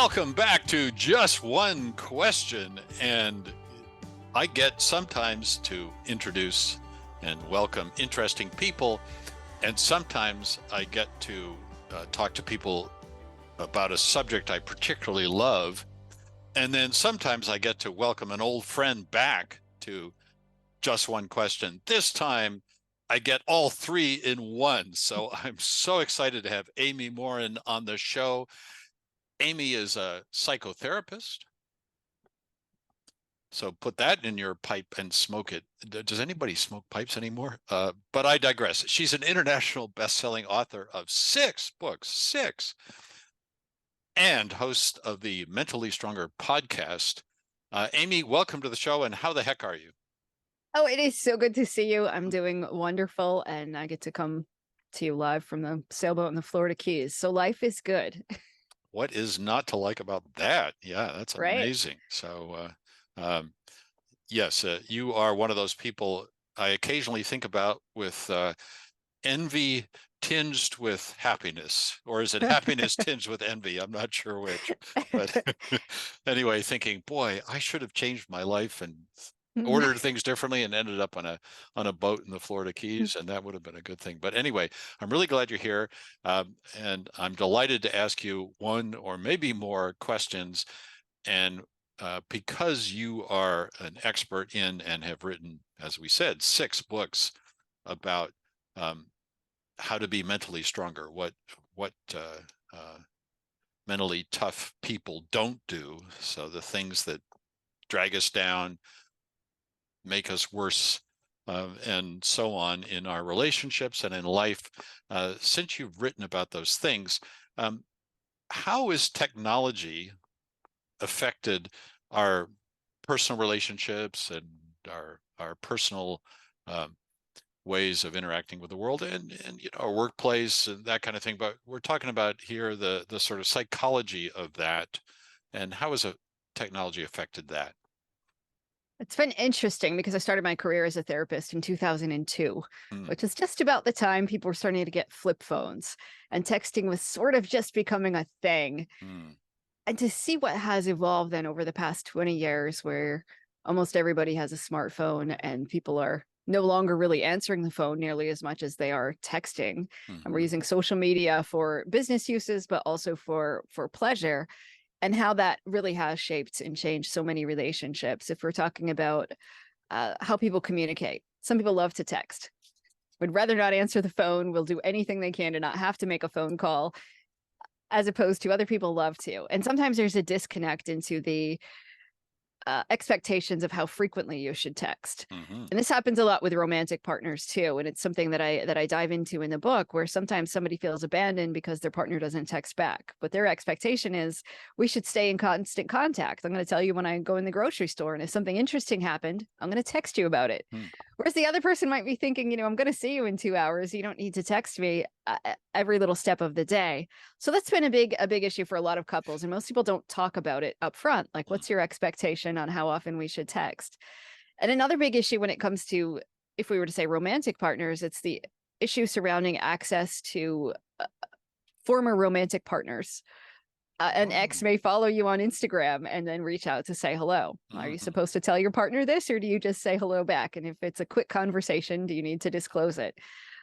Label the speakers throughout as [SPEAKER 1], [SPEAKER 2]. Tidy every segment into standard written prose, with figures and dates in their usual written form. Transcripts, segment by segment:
[SPEAKER 1] Welcome back to Just One Question. And I get sometimes to introduce and welcome interesting people, and sometimes I get to talk to people about a subject I particularly love. And then sometimes I get to welcome an old friend back to Just One Question. This time I get all three in one. So I'm so excited to have Amy Morin on the show. Amy is a psychotherapist. So put that in your pipe and smoke it. Does anybody smoke pipes anymore? But I digress. She's an international best-selling author of 6 books, and host of the Mentally Stronger podcast. Amy, welcome to the show. And how the heck are you?
[SPEAKER 2] Oh, it is so good to see you. I'm doing wonderful, and I get to come to you live from the sailboat in the Florida Keys. So life is good.
[SPEAKER 1] What is not to like about that? Yeah, that's
[SPEAKER 2] Right?
[SPEAKER 1] amazing. So, yes, you are one of those people I occasionally think about with envy tinged with happiness, or is it happiness tinged with envy? I'm not sure which. But anyway, thinking, boy, I should have changed my life and ordered things differently and ended up on a boat in the Florida Keys, and that would have been a good thing. But anyway, I'm really glad you're here, and I'm delighted to ask you one or maybe more questions. And because you are an expert in and have written, as we said, 6 books about how to be mentally stronger, what mentally tough people don't do, so the things that drag us down, make us worse, and so on in our relationships and in life. Since you've written about those things, how is technology affected our personal relationships and our personal ways of interacting with the world and our workplace and that kind of thing? But we're talking about here the sort of psychology of that, and how has technology affected that?
[SPEAKER 2] It's been interesting because I started my career as a therapist in 2002, which is just about the time people were starting to get flip phones, and texting was sort of just becoming a thing. And to see what has evolved then over the past 20 years, where almost everybody has a smartphone and people are no longer really answering the phone nearly as much as they are texting. And we're using social media for business uses, but also for pleasure, and how that really has shaped and changed so many relationships. If we're talking about how people communicate, some people love to text, would rather not answer the phone, will do anything they can to not have to make a phone call, as opposed to other people love to. And sometimes there's a disconnect into the expectations of how frequently you should text. And this happens a lot with romantic partners too. And it's something that I dive into in the book, where sometimes somebody feels abandoned because their partner doesn't text back, but their expectation is we should stay in constant contact. I'm going to tell you when I go in the grocery store, and if something interesting happened, I'm going to text you about it. Whereas the other person might be thinking, I'm going to see you in 2 hours. You don't need to text me every little step of the day. So that's been a big issue for a lot of couples. And most people don't talk about it up front. Like, what's your expectation on how often we should text? And another big issue when it comes to, if we were to say romantic partners, it's the issue surrounding access to former romantic partners. An ex may follow you on Instagram and then reach out to say hello. Are you supposed to tell your partner this, or do you just say hello back? And if it's a quick conversation, do you need to disclose it?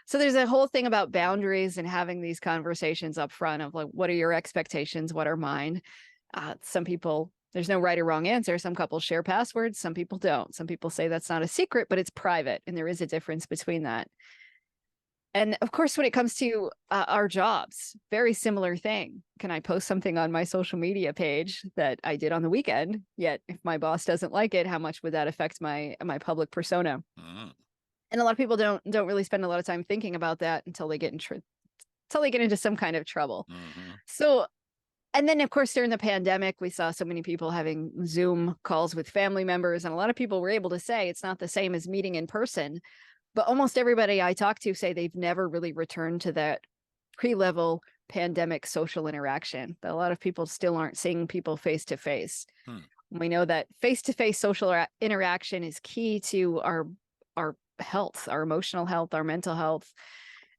[SPEAKER 2] So there's a whole thing about boundaries and having these conversations up front of like, what are your expectations? What are mine? Some people, there's no right or wrong answer. Some couples share passwords. Some people don't. Some people say that's not a secret, but it's private. And there is a difference between that. And of course, when it comes to our jobs, very similar thing. Can I post something on my social media page that I did on the weekend? Yet, if my boss doesn't like it, how much would that affect my public persona? And a lot of people don't really spend a lot of time thinking about that until they get into some kind of trouble. So, and then of course during the pandemic, we saw so many people having Zoom calls with family members, and a lot of people were able to say it's not the same as meeting in person. But almost everybody I talk to say they've never really returned to that pre-level pandemic social interaction. That a lot of people still aren't seeing people face to face. We know that face-to-face social interaction is key to our health, our emotional health, our mental health.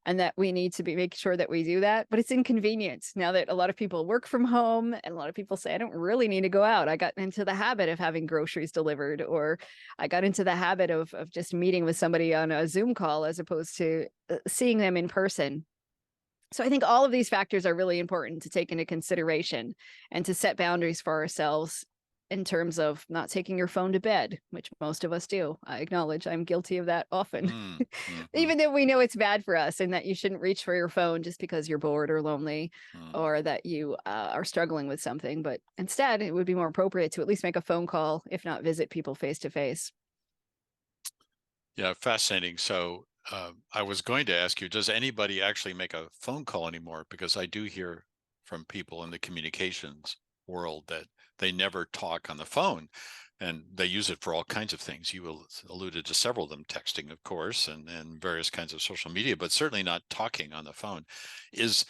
[SPEAKER 2] and that we need to make sure that we do that. But it's inconvenient now that a lot of people work from home and a lot of people say, I don't really need to go out. I got into the habit of having groceries delivered, or I got into the habit of just meeting with somebody on a Zoom call as opposed to seeing them in person. So I think all of these factors are really important to take into consideration and to set boundaries for ourselves in terms of not taking your phone to bed, which most of us do. I acknowledge I'm guilty of that often, even though we know it's bad for us and that you shouldn't reach for your phone just because you're bored or lonely or that you are struggling with something. But instead, it would be more appropriate to at least make a phone call, if not visit people face to face.
[SPEAKER 1] Yeah, fascinating. So I was going to ask you, does anybody actually make a phone call anymore? Because I do hear from people in the communications world that they never talk on the phone, and they use it for all kinds of things. You alluded to several of them, texting, of course, and various kinds of social media, but certainly not talking on the phone. Is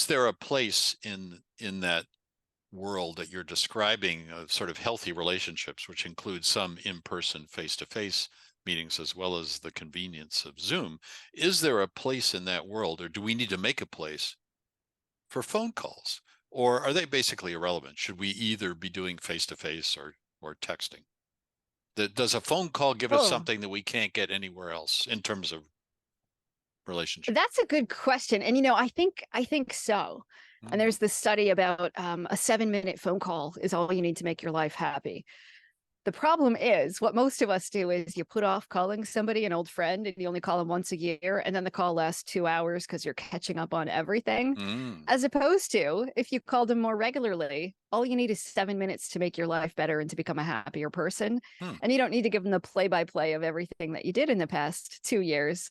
[SPEAKER 1] there a place in that world that you're describing of sort of healthy relationships, which include some in-person, face-to-face meetings, as well as the convenience of Zoom? Is there a place in that world, or do we need to make a place for phone calls? Or are they basically irrelevant? Should we either be doing face-to-face or texting? Does a phone call give us
[SPEAKER 2] Oh,
[SPEAKER 1] something that we can't get anywhere else in terms of relationship?
[SPEAKER 2] that's a good question. And, you know, I think so. And
[SPEAKER 1] Mm.
[SPEAKER 2] there's this study about a 7-minute phone call is all you need to make your life happy. The problem is what most of us do is you put off calling somebody, an old friend, and you only call them once a year. And then the call lasts 2 hours because you're catching up on everything.
[SPEAKER 1] Mm.
[SPEAKER 2] As opposed to if you called them more regularly, all you need is 7 minutes to make your life better and to become a happier person.
[SPEAKER 1] Hmm.
[SPEAKER 2] And you don't need to give them the play by play of everything that you did in the past 2 years.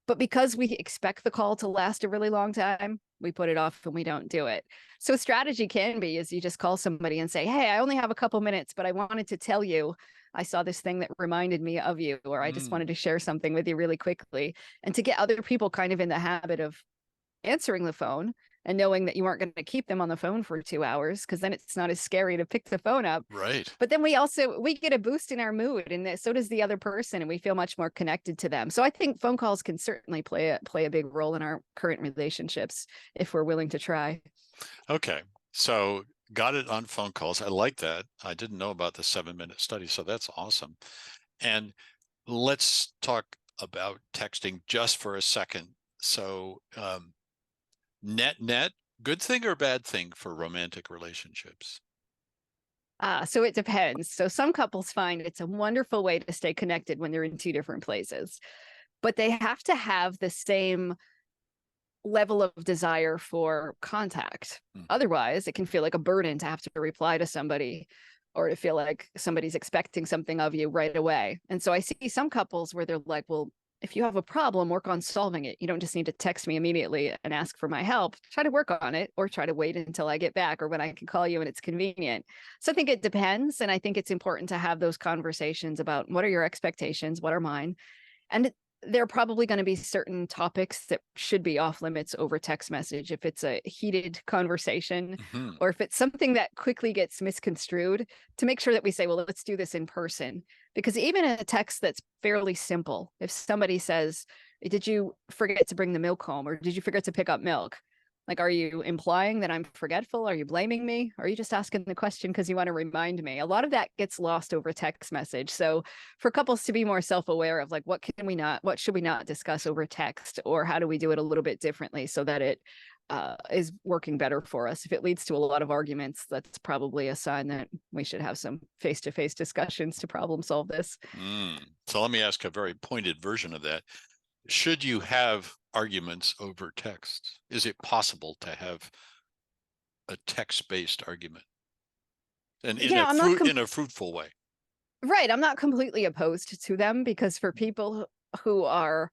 [SPEAKER 2] But because we expect the call to last a really long time, we put it off and we don't do it. So strategy can be is you just call somebody and say, hey, I only have a couple minutes, but I wanted to tell you I saw this thing that reminded me of you, or I just wanted to share something with you really quickly. And to get other people kind of in the habit of answering the phone and knowing that you aren't going to keep them on the phone for 2 hours, because then it's not as scary to pick the phone up.
[SPEAKER 1] Right.
[SPEAKER 2] But then we get a boost in our mood, and so does the other person, and we feel much more connected to them. So I think phone calls can certainly play a big role in our current relationships if we're willing to try.
[SPEAKER 1] Okay. So got it on phone calls. I like that. I didn't know about the 7-minute study, so that's awesome. And let's talk about texting just for a second. So net, good thing or bad thing for romantic relationships?
[SPEAKER 2] So it depends. So some couples find it's a wonderful way to stay connected when they're in two different places, but they have to have the same level of desire for contact. Otherwise, it can feel like a burden to have to reply to somebody or to feel like somebody's expecting something of you right away. And so I see some couples where they're like, well, if you have a problem, work on solving it. You don't just need to text me immediately and ask for my help. Try to work on it, or try to wait until I get back or when I can call you and it's convenient. So I think it depends. And I think it's important to have those conversations about what are your expectations? What are mine? And there are probably going to be certain topics that should be off limits over text message if it's a heated conversation,
[SPEAKER 1] Mm-hmm.
[SPEAKER 2] or if it's something that quickly gets misconstrued, to make sure that we say, well, let's do this in person. Because even a text that's fairly simple, if somebody says, did you forget to bring the milk home, or did you forget to pick up milk? Like, are you implying that I'm forgetful? Are you blaming me? Or are you just asking the question because you want to remind me? A lot of that gets lost over text message. So for couples to be more self-aware of like, what should we not discuss over text, or how do we do it a little bit differently so that it is working better for us? If it leads to a lot of arguments, that's probably a sign that we should have some face-to-face discussions to problem solve this.
[SPEAKER 1] So let me ask a very pointed version of that. Should you have arguments over text? Is it possible to have a text-based argument and
[SPEAKER 2] You know,
[SPEAKER 1] in a fruitful way?
[SPEAKER 2] right. I'm not completely opposed to them, because for people who are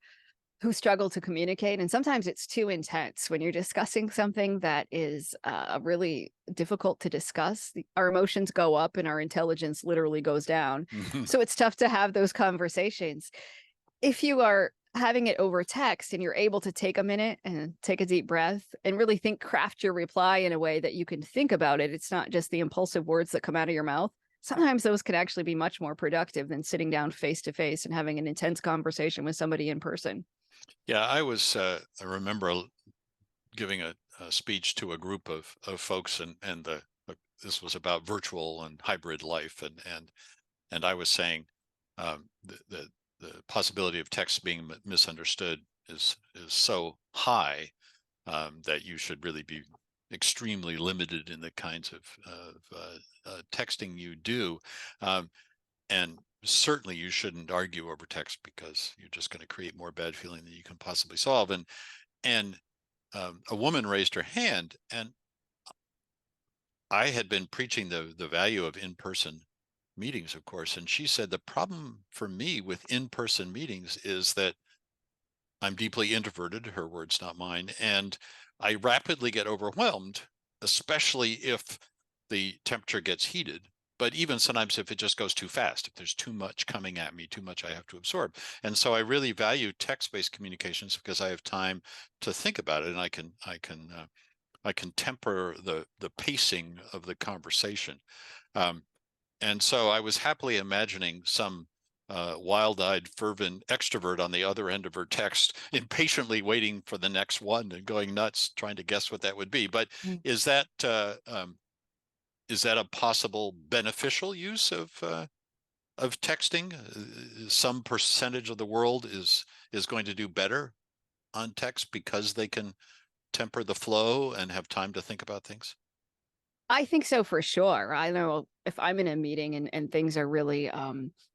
[SPEAKER 2] who struggle to communicate, and sometimes it's too intense when you're discussing something that is really difficult to discuss, our emotions go up and our intelligence literally goes down. So it's tough to have those conversations. If you are having it over text and you're able to take a minute and take a deep breath and really craft your reply in a way that you can think about it, it's not just the impulsive words that come out of your mouth. Sometimes those can actually be much more productive than sitting down face to face and having an intense conversation with somebody in person.
[SPEAKER 1] Yeah, I remember giving a speech to a group of folks, and this was about virtual and hybrid life, and I was saying the possibility of text being misunderstood is so high that you should really be extremely limited in the kinds of texting you do. And certainly you shouldn't argue over text, because you're just going to create more bad feeling than you can possibly solve. And a woman raised her hand, and I had been preaching the value of in-person meetings, of course, and she said the problem for me with in-person meetings is that I'm deeply introverted, her words, not mine, and I rapidly get overwhelmed, especially if the temperature gets heated. But even sometimes if it just goes too fast, if there's too much coming at me, too much I have to absorb. And so I really value text-based communications because I have time to think about it, and I can temper the pacing of the conversation. Um, and so I was happily imagining some wild-eyed, fervent extrovert on the other end of her text, impatiently waiting for the next one and going nuts, trying to guess what that would be. But
[SPEAKER 2] Mm.
[SPEAKER 1] is that a possible beneficial use of texting? Some percentage of the world is going to do better on text because they can temper the flow and have time to think about things.
[SPEAKER 2] I think so for sure. I know if I'm in a meeting and things are really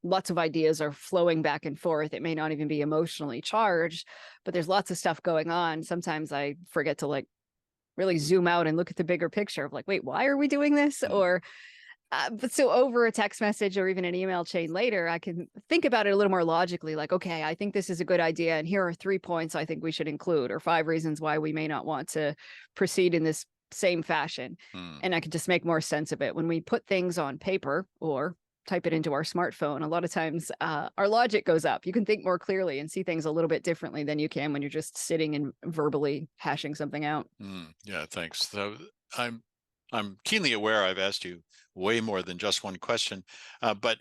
[SPEAKER 2] lots of ideas are flowing back and forth, it may not even be emotionally charged, but there's lots of stuff going on. Sometimes I forget to like really zoom out and look at the bigger picture of like, wait, why are we doing this?
[SPEAKER 1] Mm,
[SPEAKER 2] Or but so over a text message or even an email chain later, I can think about it a little more logically, like, okay, I think this is a good idea. And here are 3 points I think we should include, or 5 reasons why we may not want to proceed in this same fashion.
[SPEAKER 1] mm.
[SPEAKER 2] And I could just make more sense of it. When we put things on paper or type it into our smartphone, a lot of times our logic goes up. You can think more clearly and see things a little bit differently than you can when you're just sitting and verbally hashing something out.
[SPEAKER 1] Yeah, thanks. So I'm I'm keenly aware I've asked you way more than just one question, but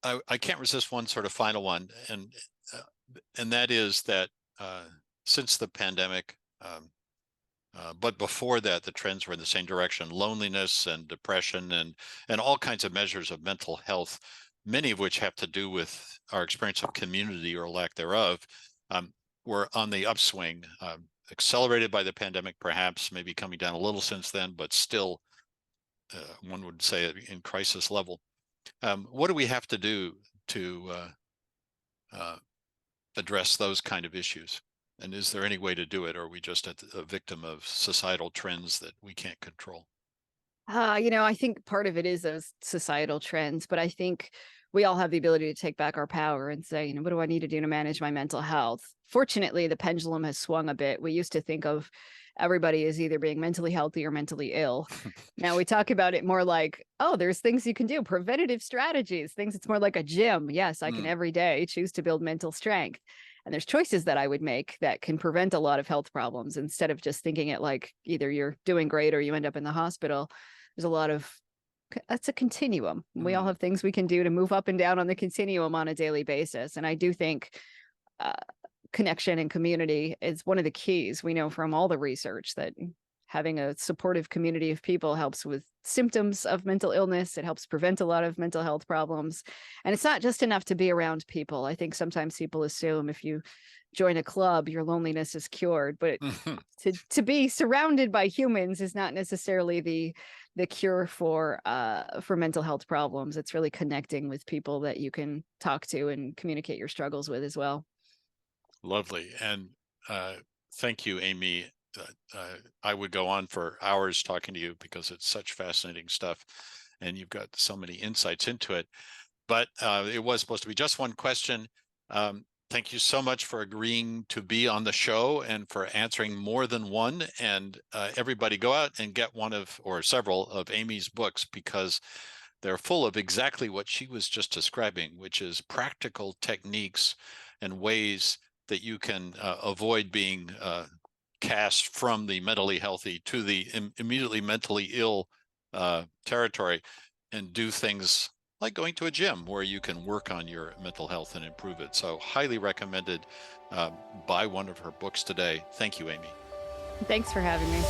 [SPEAKER 1] I can't resist one sort of final one, uh, and that is that uh, since the pandemic, but before that, the trends were in the same direction: loneliness and depression, and all kinds of measures of mental health, many of which have to do with our experience of community or lack thereof, um, were on the upswing, accelerated by the pandemic, perhaps, maybe coming down a little since then, but still, one would say in crisis level. What do we have to do to uh, address those kind of issues? And is there any way to do it, or are we just a victim of societal trends that we can't control?
[SPEAKER 2] I think part of it is those societal trends, but I think we all have the ability to take back our power and say, what do I need to do to manage my mental health? Fortunately, the pendulum has swung a bit. We used to think of everybody as either being mentally healthy or mentally ill. Now we talk about it more like, oh, there's things you can do, preventative strategies, things it's more like a gym. Yes, I can
[SPEAKER 1] Mm,
[SPEAKER 2] every day choose to build mental strength. And there's choices that I would make that can prevent a lot of health problems instead of just thinking it like either you're doing great or you end up in the hospital. There's a lot of that's a continuum. We all
[SPEAKER 1] mm,
[SPEAKER 2] have things we can do to move up and down on the continuum on a daily basis. And I do think uh, connection and community is one of the keys. We know from all the research that having a supportive community of people helps with symptoms of mental illness. It helps prevent a lot of mental health problems. And it's not just enough to be around people. I think sometimes people assume if you join a club, your loneliness is cured, but
[SPEAKER 1] mhm.
[SPEAKER 2] to be surrounded by humans is not necessarily the cure for mental health problems. It's really connecting with people that you can talk to and communicate your struggles with as well.
[SPEAKER 1] Lovely. And uh, thank you, Amy. I would go on for hours talking to you because it's such fascinating stuff, and you've got so many insights into it. But it was supposed to be just one question. Thank you so much for agreeing to be on the show and for answering more than one. And everybody go out and get one of, or several of, Amy's books, because they're full of exactly what she was just describing, which is practical techniques and ways that you can avoid being cast from the mentally healthy to the immediately mentally ill territory, and do things like going to a gym where you can work on your mental health and improve it. So highly recommended. Buy one of her books today. Thank you, Amy.
[SPEAKER 2] Thanks for having me.